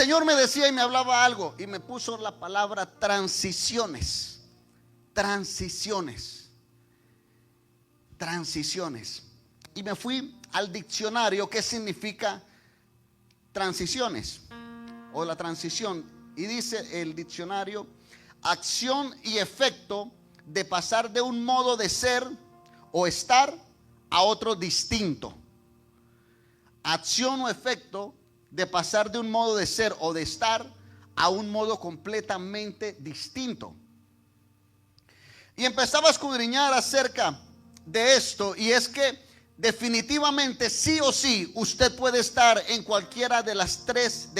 Señor me decía y me hablaba algo y me puso la palabra transiciones. Transiciones. Transiciones. Y me fui al diccionario, ¿qué significa transiciones? O la transición. Y dice el diccionario: acción y efecto de pasar de un modo de ser o estar a otro distinto. Acción o efecto de pasar de un modo de ser o de estar a un modo completamente distinto. Y empezaba a escudriñar acerca de esto, y es que definitivamente sí o sí usted puede estar en cualquiera de las tres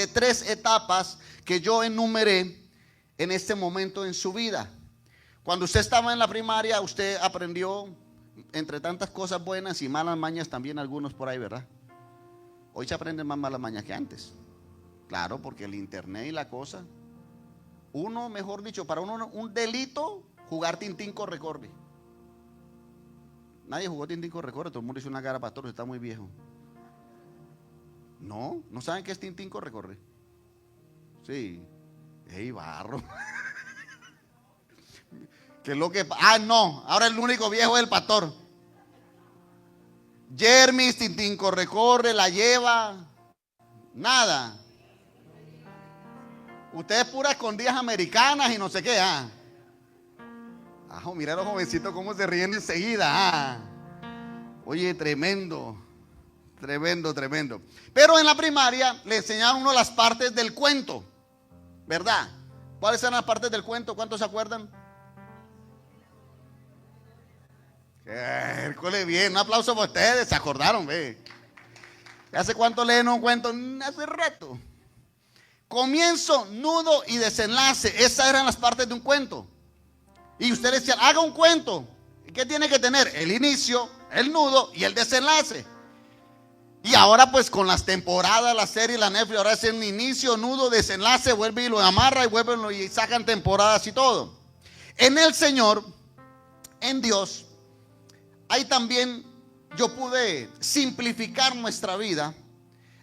etapas que yo enumeré en este momento en su vida. Cuando usted estaba en la primaria, usted aprendió entre tantas cosas buenas y malas mañas también, algunos por ahí, ¿verdad? Hoy se aprenden más malas mañas que antes. Claro, porque el internet y la cosa. Uno, mejor dicho, para uno un delito, jugar tintín corre corre. Nadie jugó tintín corre corre, todo el mundo hizo una cara, pastor, está muy viejo. No, ¿no saben qué es tintín corre corre? Sí. ¡Ey, barro! ¿Qué es lo que? No, ahora el único viejo es el pastor. Jermis, tintín corre corre, la lleva. Nada. Ustedes puras escondidas americanas y no sé qué. Mira a los jovencitos cómo se ríen enseguida. Oye, tremendo. Tremendo, tremendo. Pero en la primaria le enseñaron uno las partes del cuento, ¿verdad? ¿Cuáles eran las partes del cuento? ¿Cuántos se acuerdan? Hércules, bien, un aplauso para ustedes, se acordaron, ve. ¿Hace cuánto leen un cuento? Hace rato. Comienzo, nudo y desenlace, esas eran las partes de un cuento. Y usted decía, haga un cuento. ¿Qué tiene que tener? El inicio, el nudo y el desenlace. Y ahora pues con las temporadas, la serie, la Netflix, ahora hacen inicio, nudo, desenlace, vuelve y lo amarra y vuelven y sacan temporadas y todo. En el Señor, en Dios, ahí también yo pude simplificar nuestra vida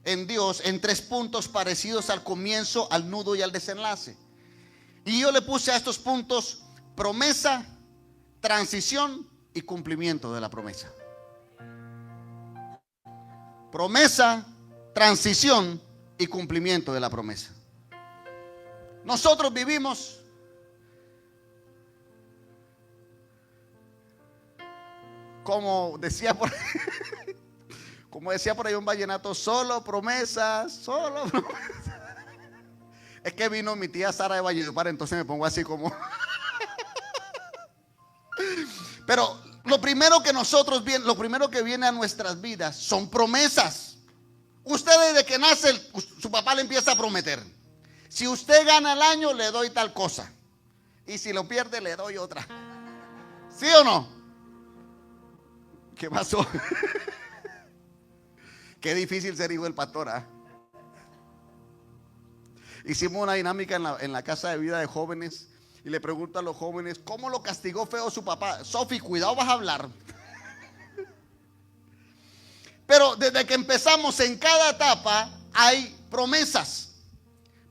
en Dios en 3 puntos parecidos al comienzo, al nudo y al desenlace. Y yo le puse a estos puntos promesa, transición y cumplimiento de la promesa. Promesa, transición y cumplimiento de la promesa. Nosotros vivimos como decía por ahí un vallenato, solo promesas, solo promesas. Es que vino mi tía Sara de Valledupar, entonces me pongo así como. Pero lo primero que viene a nuestras vidas son promesas. Usted desde que nace, su papá le empieza a prometer: si usted gana el año, le doy tal cosa, y si lo pierde, le doy otra. ¿Sí o no? ¿Qué pasó? Qué difícil ser hijo del pastor. Hicimos una dinámica en la casa de vida de jóvenes y le pregunto a los jóvenes: ¿cómo lo castigó feo su papá? Sofi, cuidado, vas a hablar. Pero desde que empezamos, en cada etapa hay promesas.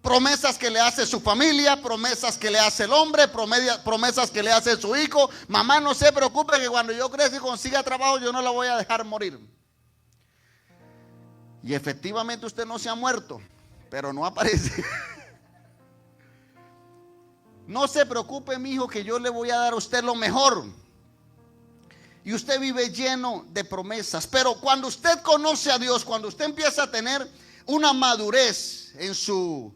Promesas que le hace su familia, promesas que le hace el hombre, promesas que le hace su hijo. Mamá, no se preocupe que cuando yo crezca y consiga trabajo, yo no la voy a dejar morir. Y efectivamente usted no se ha muerto, pero no aparece. No se preocupe, mi hijo, que yo le voy a dar a usted lo mejor. Y usted vive lleno de promesas. Pero cuando usted conoce a Dios, cuando usted empieza a tener una madurez en su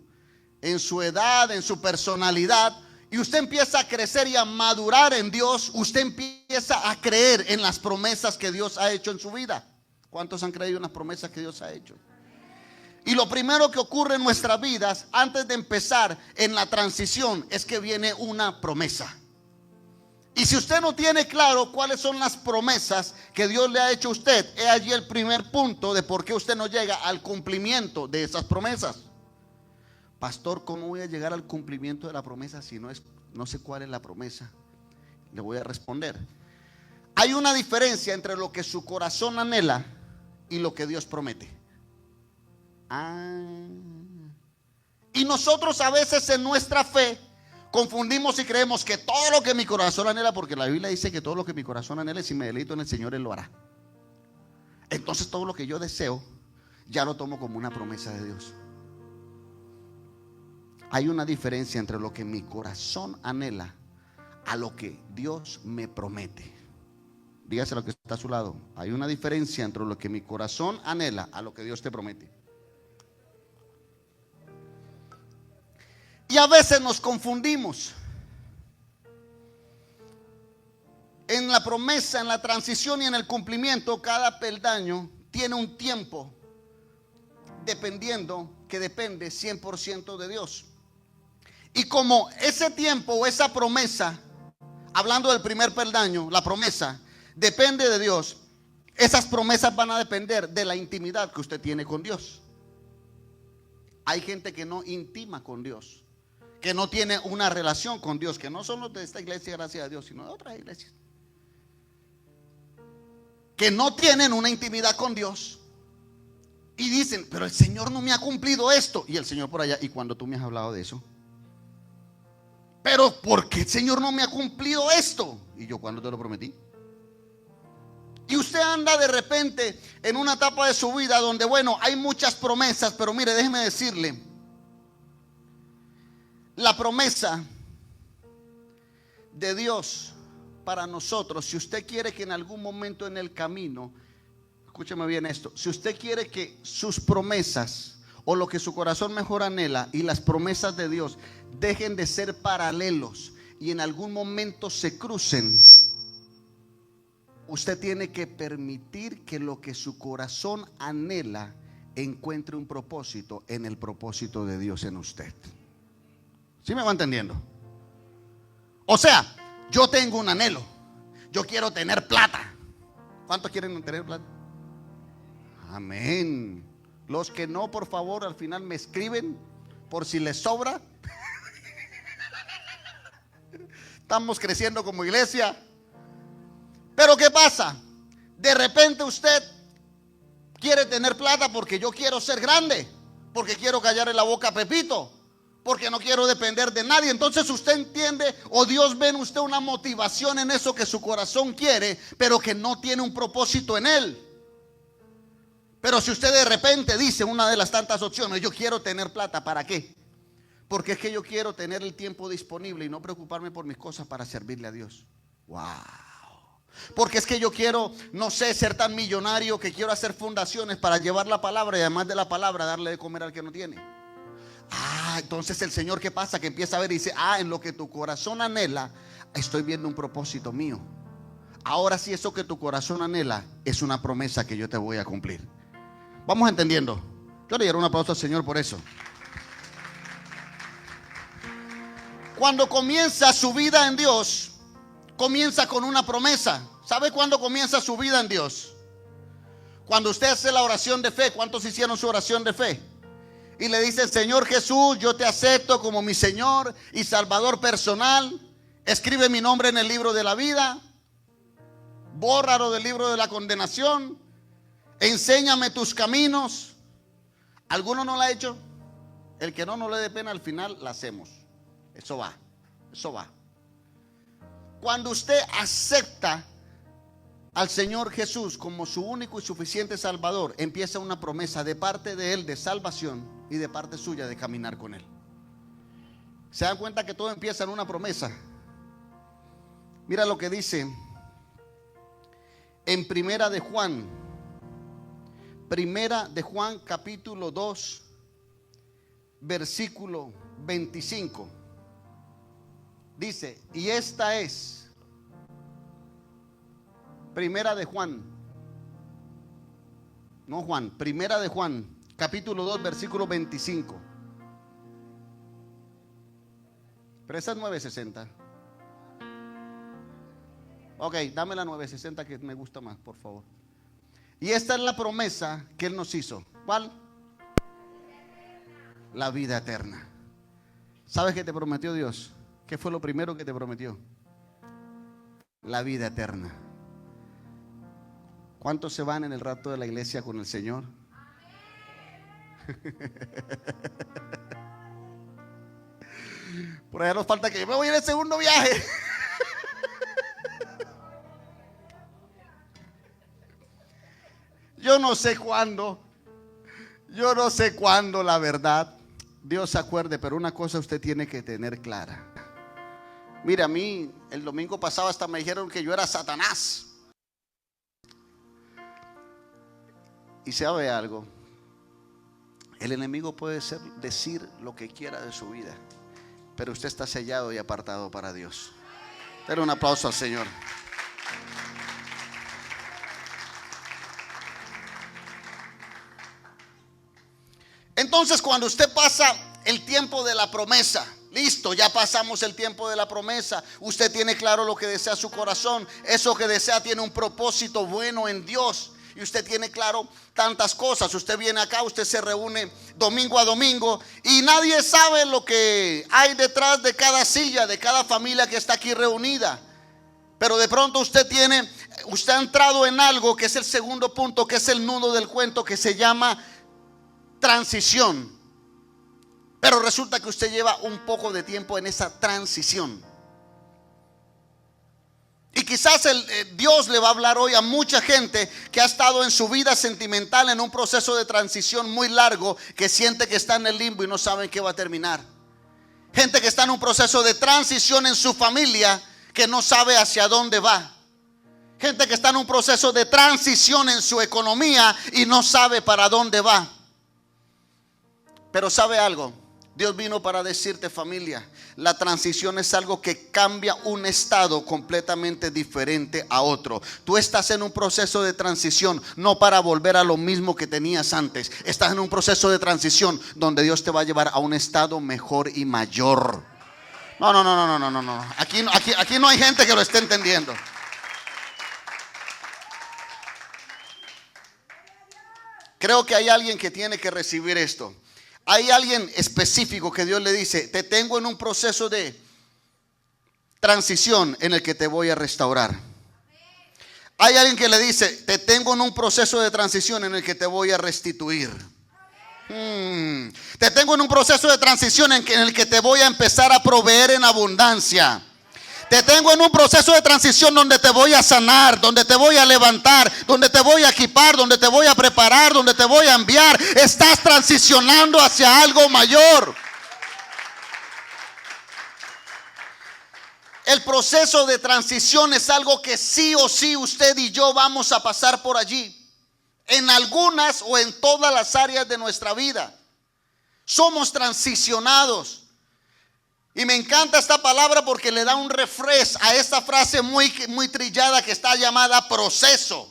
edad, en su personalidad, y usted empieza a crecer y a madurar en Dios, usted empieza a creer en las promesas que Dios ha hecho en su vida. ¿Cuántos han creído en las promesas que Dios ha hecho? Y lo primero que ocurre en nuestras vidas antes de empezar en la transición es que viene una promesa. Y si usted no tiene claro cuáles son las promesas que Dios le ha hecho a usted, es allí el primer punto de por qué usted no llega al cumplimiento de esas promesas. Pastor, ¿cómo voy a llegar al cumplimiento de la promesa si no sé cuál es la promesa? Le voy a responder. Hay una diferencia entre lo que su corazón anhela y lo que Dios promete. Y nosotros a veces en nuestra fe confundimos y creemos que todo lo que mi corazón anhela, porque la Biblia dice que todo lo que mi corazón anhela, si me deleito en el Señor, Él lo hará. Entonces todo lo que yo deseo ya lo tomo como una promesa de Dios. Hay una diferencia entre lo que mi corazón anhela a lo que Dios me promete. Dígase lo que está a su lado. Hay una diferencia entre lo que mi corazón anhela a lo que Dios te promete. Y a veces nos confundimos en la promesa, en la transición y en el cumplimiento. Cada peldaño tiene un tiempo dependiendo, que depende 100% de Dios. Y como ese tiempo o esa promesa, hablando del primer peldaño, la promesa depende de Dios, esas promesas van a depender de la intimidad que usted tiene con Dios. Hay gente que no intima con Dios, que no tiene una relación con Dios, que no son los de esta iglesia, gracias a Dios, sino de otras iglesias, que no tienen una intimidad con Dios y dicen, pero el Señor no me ha cumplido esto. Y el Señor por allá, ¿y cuando tú me has hablado de eso? Pero ¿por qué el Señor no me ha cumplido esto? Y yo, ¿cuándo te lo prometí? Y usted anda de repente en una etapa de su vida donde, bueno, hay muchas promesas, pero mire, déjeme decirle, la promesa de Dios para nosotros, si usted quiere que en algún momento en el camino, escúcheme bien esto, si usted quiere que sus promesas o lo que su corazón mejor anhela y las promesas de Dios dejen de ser paralelos y en algún momento se crucen, usted tiene que permitir que lo que su corazón anhela encuentre un propósito en el propósito de Dios en usted. ¿Sí me va entendiendo? O sea, yo tengo un anhelo. Yo quiero tener plata. ¿Cuántos quieren tener plata? Amén. Los que no, por favor, al final me escriben por si les sobra. Estamos creciendo como iglesia. Pero ¿qué pasa? De repente usted quiere tener plata porque yo quiero ser grande, porque quiero callarle la boca a Pepito, porque no quiero depender de nadie. Entonces usted entiende, o Dios ve en usted una motivación en eso que su corazón quiere, pero que no tiene un propósito en él. Pero si usted de repente dice una de las tantas opciones, yo quiero tener plata, ¿para qué? Porque es que yo quiero tener el tiempo disponible y no preocuparme por mis cosas para servirle a Dios. Wow. Porque es que yo quiero, no sé, ser tan millonario que quiero hacer fundaciones para llevar la palabra y además de la palabra darle de comer al que no tiene. Entonces el Señor, ¿qué pasa? Que empieza a ver y dice, en lo que tu corazón anhela, estoy viendo un propósito mío. Ahora sí, eso que tu corazón anhela es una promesa que yo te voy a cumplir. Vamos entendiendo. Yo le daré un aplauso al Señor por eso. Cuando comienza su vida en Dios, comienza con una promesa. ¿Sabe cuándo comienza su vida en Dios? Cuando usted hace la oración de fe. ¿Cuántos hicieron su oración de fe? Y le dice, Señor Jesús, yo te acepto como mi Señor y Salvador personal. Escribe mi nombre en el libro de la vida. Bórralo del libro de la condenación. Enséñame tus caminos. ¿Alguno no lo ha hecho? El que no le dé pena, al final la hacemos. Eso va, eso va. Cuando usted acepta al Señor Jesús como su único y suficiente Salvador, empieza una promesa de parte de Él de salvación y de parte suya de caminar con Él. ¿Se dan cuenta que todo empieza en una promesa? Mira lo que dice en Primera de Juan capítulo 2, versículo 25. Dice, y esta es Primera de Juan, capítulo 2, versículo 25. Pero esa es 960. Ok, dame la 960 que me gusta más, por favor. Y esta es la promesa que Él nos hizo. ¿Cuál? La vida eterna. ¿Sabes qué te prometió Dios? ¿Qué fue lo primero que te prometió? La vida eterna. ¿Cuántos se van en el rato de la iglesia con el Señor? Por allá nos falta que yo me voy en el segundo viaje. Yo no sé cuándo, la verdad, Dios se acuerde, pero una cosa usted tiene que tener clara. Mira, a mí el domingo pasado hasta me dijeron que yo era Satanás. Y sabe algo, el enemigo puede decir lo que quiera de su vida, pero usted está sellado y apartado para Dios. Denle un aplauso al Señor. Entonces, cuando usted pasa el tiempo de la promesa, listo, ya pasamos el tiempo de la promesa. Usted tiene claro lo que desea su corazón. Eso que desea tiene un propósito bueno en Dios. Y usted tiene claro tantas cosas. Usted viene acá, usted se reúne domingo a domingo y nadie sabe lo que hay detrás de cada silla, de cada familia que está aquí reunida. Pero de pronto usted ha entrado en algo que es el segundo punto, que es el nudo del cuento, que se llama transición. Pero resulta que usted lleva un poco de tiempo en esa transición. Y quizás Dios le va a hablar hoy a mucha gente que ha estado en su vida sentimental en un proceso de transición muy largo, que siente que está en el limbo y no saben qué va a terminar. Gente que está en un proceso de transición en su familia, que no sabe hacia dónde va. Gente que está en un proceso de transición en su economía y no sabe para dónde va. Pero ¿sabe algo? Dios vino para decirte, familia, la transición es algo que cambia un estado completamente diferente a otro. Tú estás en un proceso de transición, no para volver a lo mismo que tenías antes. Estás en un proceso de transición donde Dios te va a llevar a un estado mejor y mayor. No. Aquí no hay gente que lo esté entendiendo. Creo que hay alguien que tiene que recibir esto. Hay alguien específico que Dios le dice: te tengo en un proceso de transición en el que te voy a restaurar. Hay alguien que le dice: te tengo en un proceso de transición en el que te voy a restituir. Te tengo en un proceso de transición en el que te voy a empezar a proveer en abundancia. Te tengo en un proceso de transición donde te voy a sanar, donde te voy a levantar, donde te voy a equipar, donde te voy a preparar, donde te voy a enviar. Estás transicionando hacia algo mayor. El proceso de transición es algo que sí o sí usted y yo vamos a pasar por allí. En algunas o en todas las áreas de nuestra vida. Somos transicionados. Y me encanta esta palabra porque le da un refresh a esta frase muy trillada que está llamada proceso.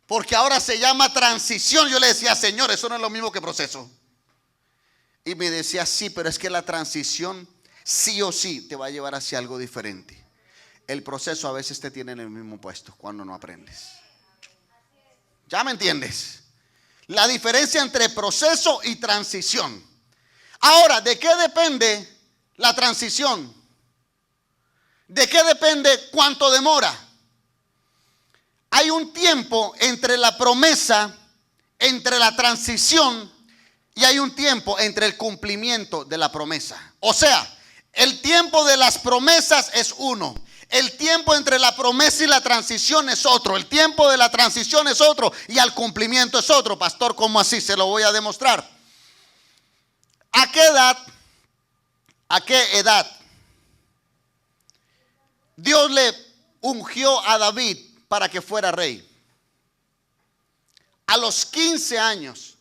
Porque ahora se llama transición. Yo le decía: Señor, eso no es lo mismo que proceso. Y me decía: sí, pero es que la transición sí o sí te va a llevar hacia algo diferente. El proceso a veces te tiene en el mismo puesto cuando no aprendes. ¿Ya me entiendes? La diferencia entre proceso y transición. Ahora, ¿de qué depende la transición? ¿De qué depende cuánto demora? Hay un tiempo entre la promesa, entre la transición, y hay un tiempo entre el cumplimiento de la promesa. O sea, el tiempo de las promesas es uno. El tiempo entre la promesa y la transición es otro. El tiempo de la transición es otro. Y al cumplimiento es otro. Pastor, ¿cómo así? Se lo voy a demostrar. ¿A qué edad? ¿A qué edad Dios le ungió a David para que fuera rey? A los 15 años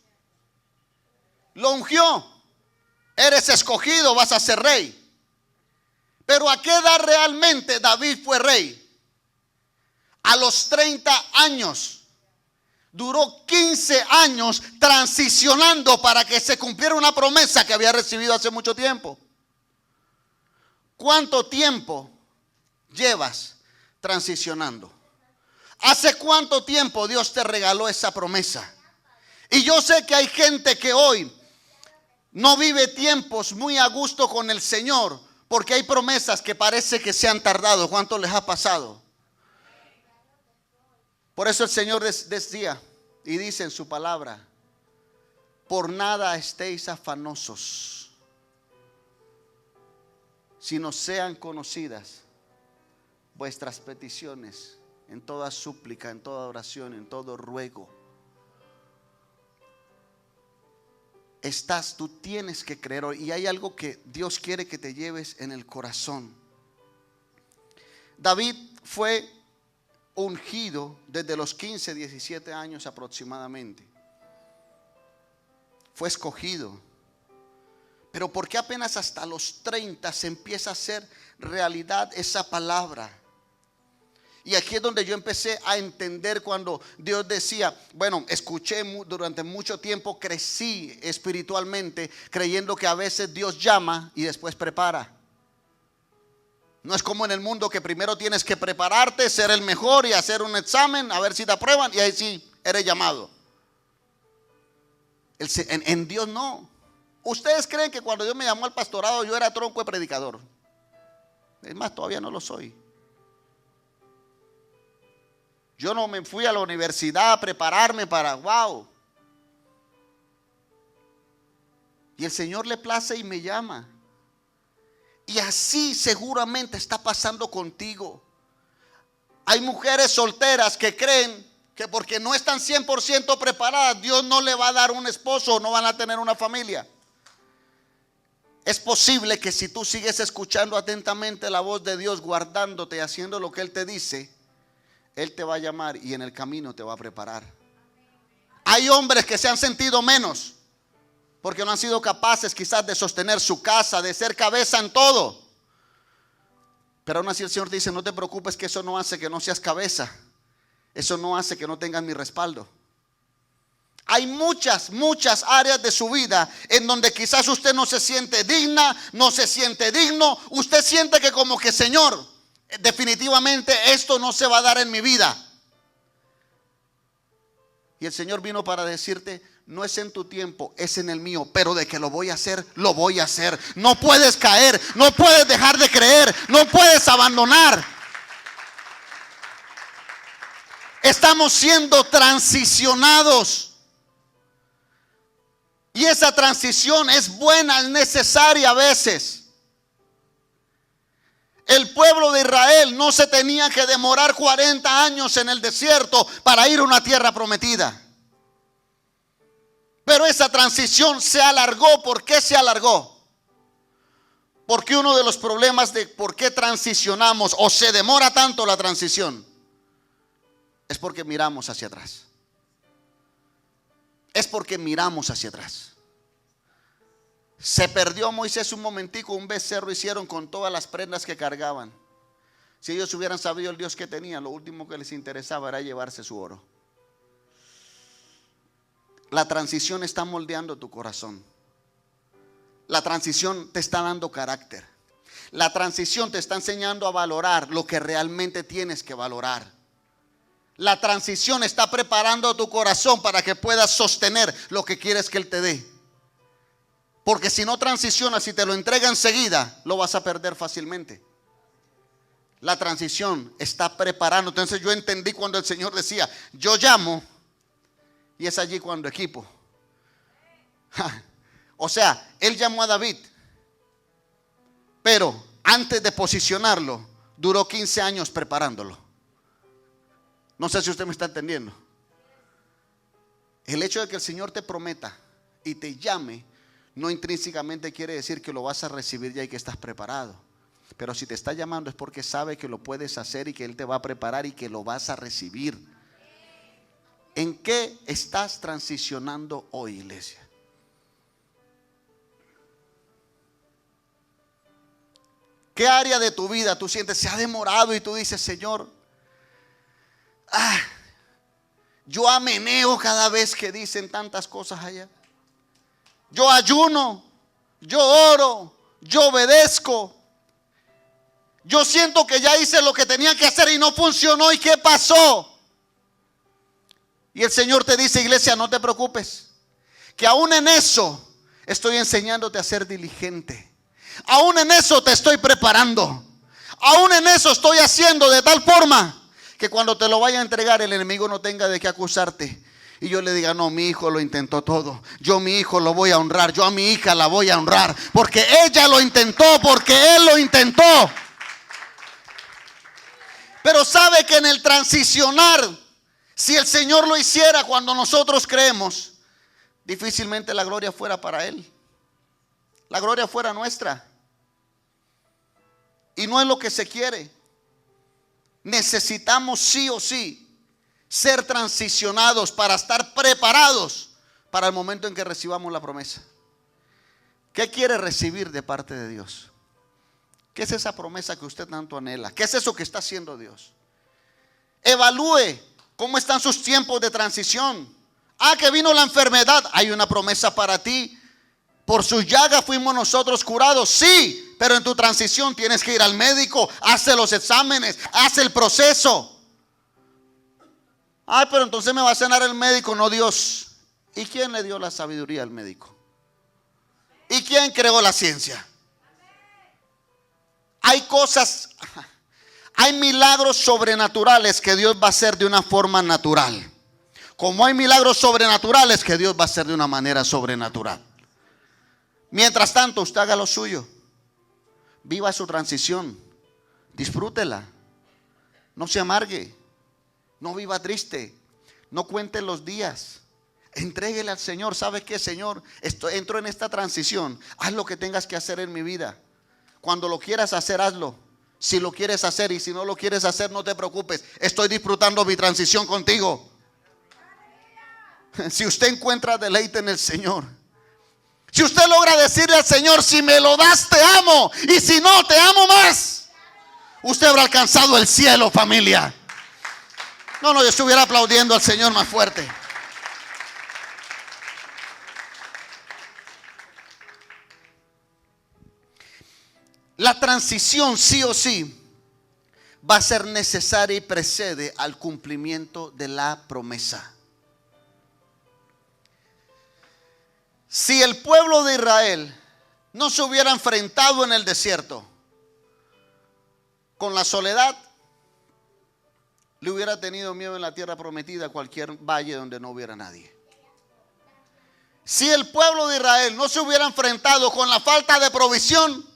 lo ungió. Eres escogido, vas a ser rey. Pero ¿a qué edad realmente David fue rey? A los 30 años. Duró 15 años transicionando para que se cumpliera una promesa que había recibido hace mucho tiempo. ¿Cuánto tiempo llevas transicionando? ¿Hace cuánto tiempo Dios te regaló esa promesa? Y yo sé que hay gente que hoy no vive tiempos muy a gusto con el Señor, porque hay promesas que parece que se han tardado. ¿Cuánto les ha pasado? Por eso el Señor decía y dice en su palabra: por nada estéis afanosos. sino sean conocidas vuestras peticiones en toda súplica, en toda oración, en todo ruego. Tú tienes que creer hoy, y hay algo que Dios quiere que te lleves en el corazón. David fue ungido desde los 15, 17 años aproximadamente. Fue escogido. Pero ¿por qué apenas hasta los 30 se empieza a hacer realidad esa palabra? Y aquí es donde yo empecé a entender cuando Dios decía, bueno, escuché durante mucho tiempo, crecí espiritualmente creyendo que a veces Dios llama y después prepara. No es como en el mundo que primero tienes que prepararte, ser el mejor y hacer un examen, a ver si te aprueban y ahí sí eres llamado. En Dios no. ¿Ustedes creen que cuando Dios me llamó al pastorado yo era tronco de predicador? Es más, todavía no lo soy. Yo no me fui a la universidad a prepararme para wow. Y el Señor le place y me llama. Y así seguramente está pasando contigo. Hay mujeres solteras que creen que porque no están 100% preparadas, Dios no le va a dar un esposo o no van a tener una familia. Es posible que si tú sigues escuchando atentamente la voz de Dios, guardándote y haciendo lo que Él te dice, Él te va a llamar y en el camino te va a preparar. Hay hombres que se han sentido menos porque no han sido capaces quizás de sostener su casa, de ser cabeza en todo. Pero aún así el Señor te dice, no te preocupes, que eso no hace que no seas cabeza. Eso no hace que no tengas mi respaldo. Hay muchas áreas de su vida en donde quizás usted no se siente digna, no se siente digno. Usted siente que como que, Señor, definitivamente esto no se va a dar en mi vida. Y el Señor vino para decirte, no es en tu tiempo, es en el mío, pero de que lo voy a hacer, lo voy a hacer. No puedes caer, no puedes dejar de creer, no puedes abandonar. Estamos siendo transicionados. Y esa transición es buena, es necesaria a veces. El pueblo de Israel no se tenía que demorar 40 años en el desierto para ir a una tierra prometida. Pero esa transición se alargó. ¿Por qué se alargó? Porque uno de los problemas de por qué transicionamos o se demora tanto la transición es porque miramos hacia atrás. Es porque miramos hacia atrás. Se perdió Moisés un momentico, un becerro hicieron con todas las prendas que cargaban. Si ellos hubieran sabido el Dios que tenían, lo último que les interesaba era llevarse su oro. La transición está moldeando tu corazón. La transición te está dando carácter. La transición te está enseñando a valorar lo que realmente tienes que valorar. La transición está preparando tu corazón para que puedas sostener lo que quieres que Él te dé. Porque si no transicionas y te lo entrega enseguida, lo vas a perder fácilmente. La transición está preparando. Entonces yo entendí cuando el Señor decía, yo llamo, y es allí cuando equipo. O sea, Él llamó a David, pero antes de posicionarlo, duró 15 años preparándolo. No sé si usted me está entendiendo. El hecho de que el Señor te prometa y te llame, no intrínsecamente quiere decir que lo vas a recibir ya y que estás preparado. Pero si te está llamando es porque sabe que lo puedes hacer y que Él te va a preparar y que lo vas a recibir. ¿En qué estás transicionando hoy, iglesia? ¿Qué área de tu vida tú sientes se ha demorado y tú dices, Señor, yo ameneo cada vez que dicen tantas cosas allá? Yo ayuno, yo oro, yo obedezco. Yo siento que ya hice lo que tenía que hacer y no funcionó. ¿Y qué pasó? Y el Señor te dice, iglesia, no te preocupes, que aún en eso estoy enseñándote a ser diligente. Aún en eso te estoy preparando. Aún en eso estoy haciendo de tal forma que cuando te lo vaya a entregar el enemigo no tenga de qué acusarte. y yo le diga, no, mi hijo lo intentó todo, yo a mi hijo lo voy a honrar, yo a mi hija la voy a honrar, porque ella lo intentó, porque él lo intentó. Pero sabe que en el transicionar, si el Señor lo hiciera cuando nosotros creemos, difícilmente la gloria fuera para Él. La gloria fuera nuestra. Y no es lo que se quiere. Necesitamos sí o sí ser transicionados para estar preparados para el momento en que recibamos la promesa. ¿Qué quiere recibir de parte de Dios? ¿Qué es esa promesa que usted tanto anhela? ¿Qué es eso que está haciendo Dios? Evalúe cómo están sus tiempos de transición. Que vino la enfermedad. Hay una promesa para ti. Por sus llagas fuimos nosotros curados. Sí, pero en tu transición tienes que ir al médico. Hace los exámenes, hace el proceso. Pero entonces me va a sanar el médico, no Dios. ¿Y quién le dio la sabiduría al médico? ¿Y quién creó la ciencia? Hay cosas, hay milagros sobrenaturales que Dios va a hacer de una forma natural, como hay milagros sobrenaturales que Dios va a hacer de una manera sobrenatural. Mientras tanto, usted haga lo suyo. Viva su transición. Disfrútela. No se amargue. No viva triste. No cuente los días. Entréguele al Señor. ¿Sabe qué, Señor? Entro en esta transición. Haz lo que tengas que hacer en mi vida. Cuando lo quieras hacer, hazlo. Si lo quieres hacer, y si no lo quieres hacer, no te preocupes. Estoy disfrutando mi transición contigo. Si usted encuentra deleite en el Señor, si usted logra decirle al Señor, si me lo das te amo, y si no te amo más, usted habrá alcanzado el cielo, familia. No, yo estuviera aplaudiendo al Señor más fuerte. La transición sí o sí va a ser necesaria y precede al cumplimiento de la promesa. Si el pueblo de Israel no se hubiera enfrentado en el desierto con la soledad, le hubiera tenido miedo en la tierra prometida, cualquier valle donde no hubiera nadie. Si el pueblo de Israel no se hubiera enfrentado con la falta de provisión,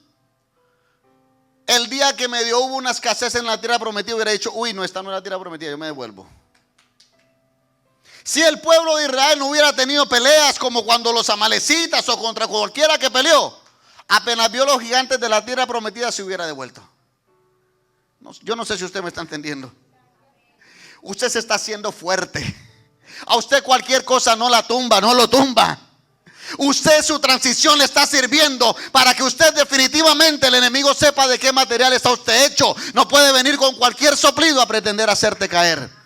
el día que medio hubo una escasez en la tierra prometida, hubiera dicho, uy, no, esta no es la tierra prometida, yo me devuelvo. Si el pueblo de Israel no hubiera tenido peleas como cuando los amalecitas o contra cualquiera que peleó, apenas vio los gigantes de la tierra prometida, se hubiera devuelto. Yo no sé si usted me está entendiendo. Usted se está haciendo fuerte. A usted cualquier cosa no la tumba, no lo tumba. Usted, su transición le está sirviendo para que usted definitivamente, el enemigo sepa de qué material está usted hecho. No puede venir con cualquier soplido a pretender hacerte caer.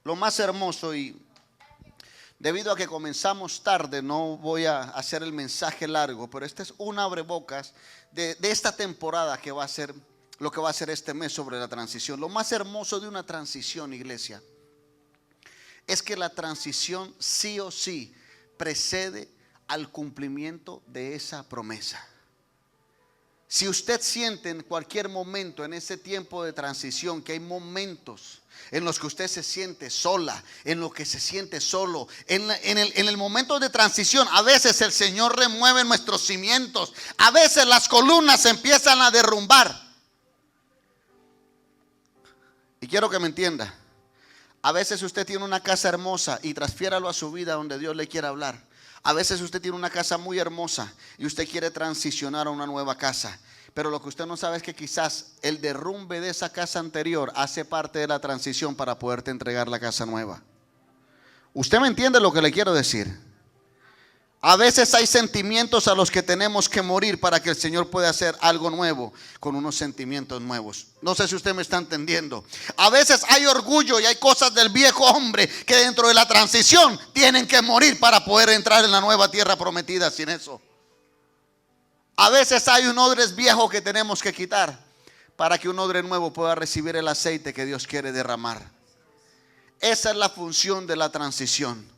Lo más hermoso, y debido a que comenzamos tarde, no voy a hacer el mensaje largo, pero este es un abrebocas de esta temporada que va a ser lo que va a ser este mes sobre la transición. Lo más hermoso de una transición, iglesia, es que la transición sí o sí precede al cumplimiento de esa promesa. Si usted siente en cualquier momento en ese tiempo de transición que hay momentos en los que usted se siente sola, en lo que se siente solo, en el momento de transición, a veces el Señor remueve nuestros cimientos, a veces las columnas se empiezan a derrumbar. Y quiero que me entienda, a veces usted tiene una casa hermosa y transfiéralo a su vida donde Dios le quiera hablar. A veces usted tiene una casa muy hermosa y usted quiere transicionar a una nueva casa, pero lo que usted no sabe es que quizás el derrumbe de esa casa anterior hace parte de la transición para poderte entregar la casa nueva. ¿Usted me entiende lo que le quiero decir? A veces hay sentimientos a los que tenemos que morir para que el Señor pueda hacer algo nuevo con unos sentimientos nuevos. No sé si usted me está entendiendo. A veces hay orgullo y hay cosas del viejo hombre que dentro de la transición tienen que morir para poder entrar en la nueva tierra prometida sin eso. A veces hay un odre viejo que tenemos que quitar para que un odre nuevo pueda recibir el aceite que Dios quiere derramar. Esa es la función de la transición.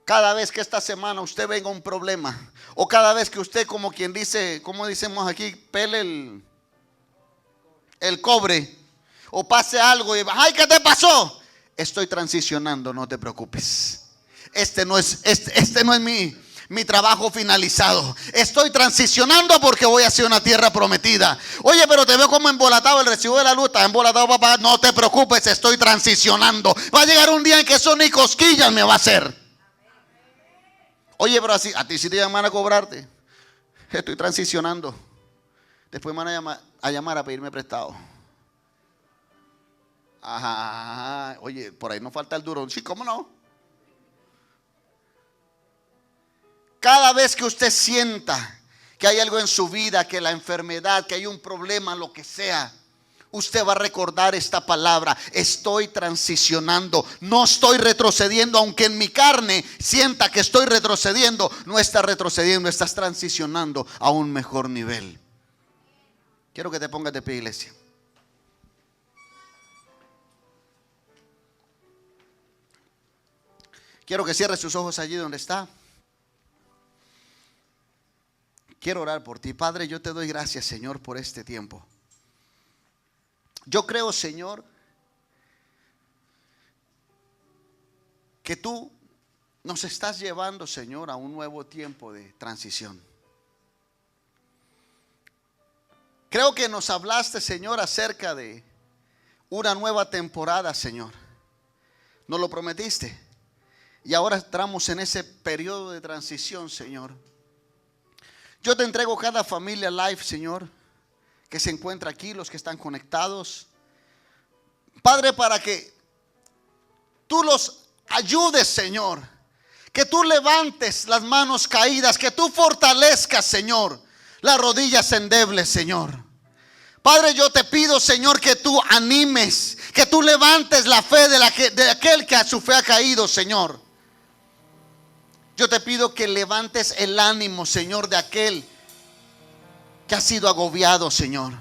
Cada vez que esta semana usted venga un problema, o cada vez que usted, como quien dice, como decimos aquí, pele el cobre o pase algo y ay, ¿qué te pasó? Estoy transicionando, no te preocupes. Este no es mi trabajo finalizado. Estoy transicionando porque voy hacia una tierra prometida. Oye, pero te veo como embolatado, el recibo de la luz está embolatado, papá. No te preocupes, estoy transicionando. Va a llegar un día en que eso ni cosquillas me va a hacer. Oye, pero así, a ti sí te llaman a cobrarte. Estoy transicionando. Después me van a llamar a pedirme prestado. Ajá, oye, por ahí no falta el duro. Sí, ¿cómo no? Cada vez que usted sienta que hay algo en su vida, que la enfermedad, que hay un problema, lo que sea, usted va a recordar esta palabra: estoy transicionando, no estoy retrocediendo. Aunque en mi carne sienta que estoy retrocediendo, no estás retrocediendo, estás transicionando a un mejor nivel. Quiero que te pongas de pie, iglesia. Quiero que cierre sus ojos allí donde está. Quiero orar por ti. Padre, yo te doy gracias, Señor, por este tiempo. Yo creo, Señor, que tú nos estás llevando, Señor, a un nuevo tiempo de transición. Creo que nos hablaste, Señor, acerca de una nueva temporada, Señor. Nos lo prometiste. Y ahora entramos en ese periodo de transición, Señor. Yo te entrego cada familia live, Señor, que se encuentra aquí, los que están conectados. Padre, para que tú los ayudes, Señor. Que tú levantes las manos caídas, que tú fortalezcas, Señor, las rodillas endebles, Señor. Padre, yo te pido, Señor, que tú animes, que tú levantes la fe de aquel que a su fe ha caído, Señor. Yo te pido que levantes el ánimo, Señor, de aquel que ha sido agobiado, Señor.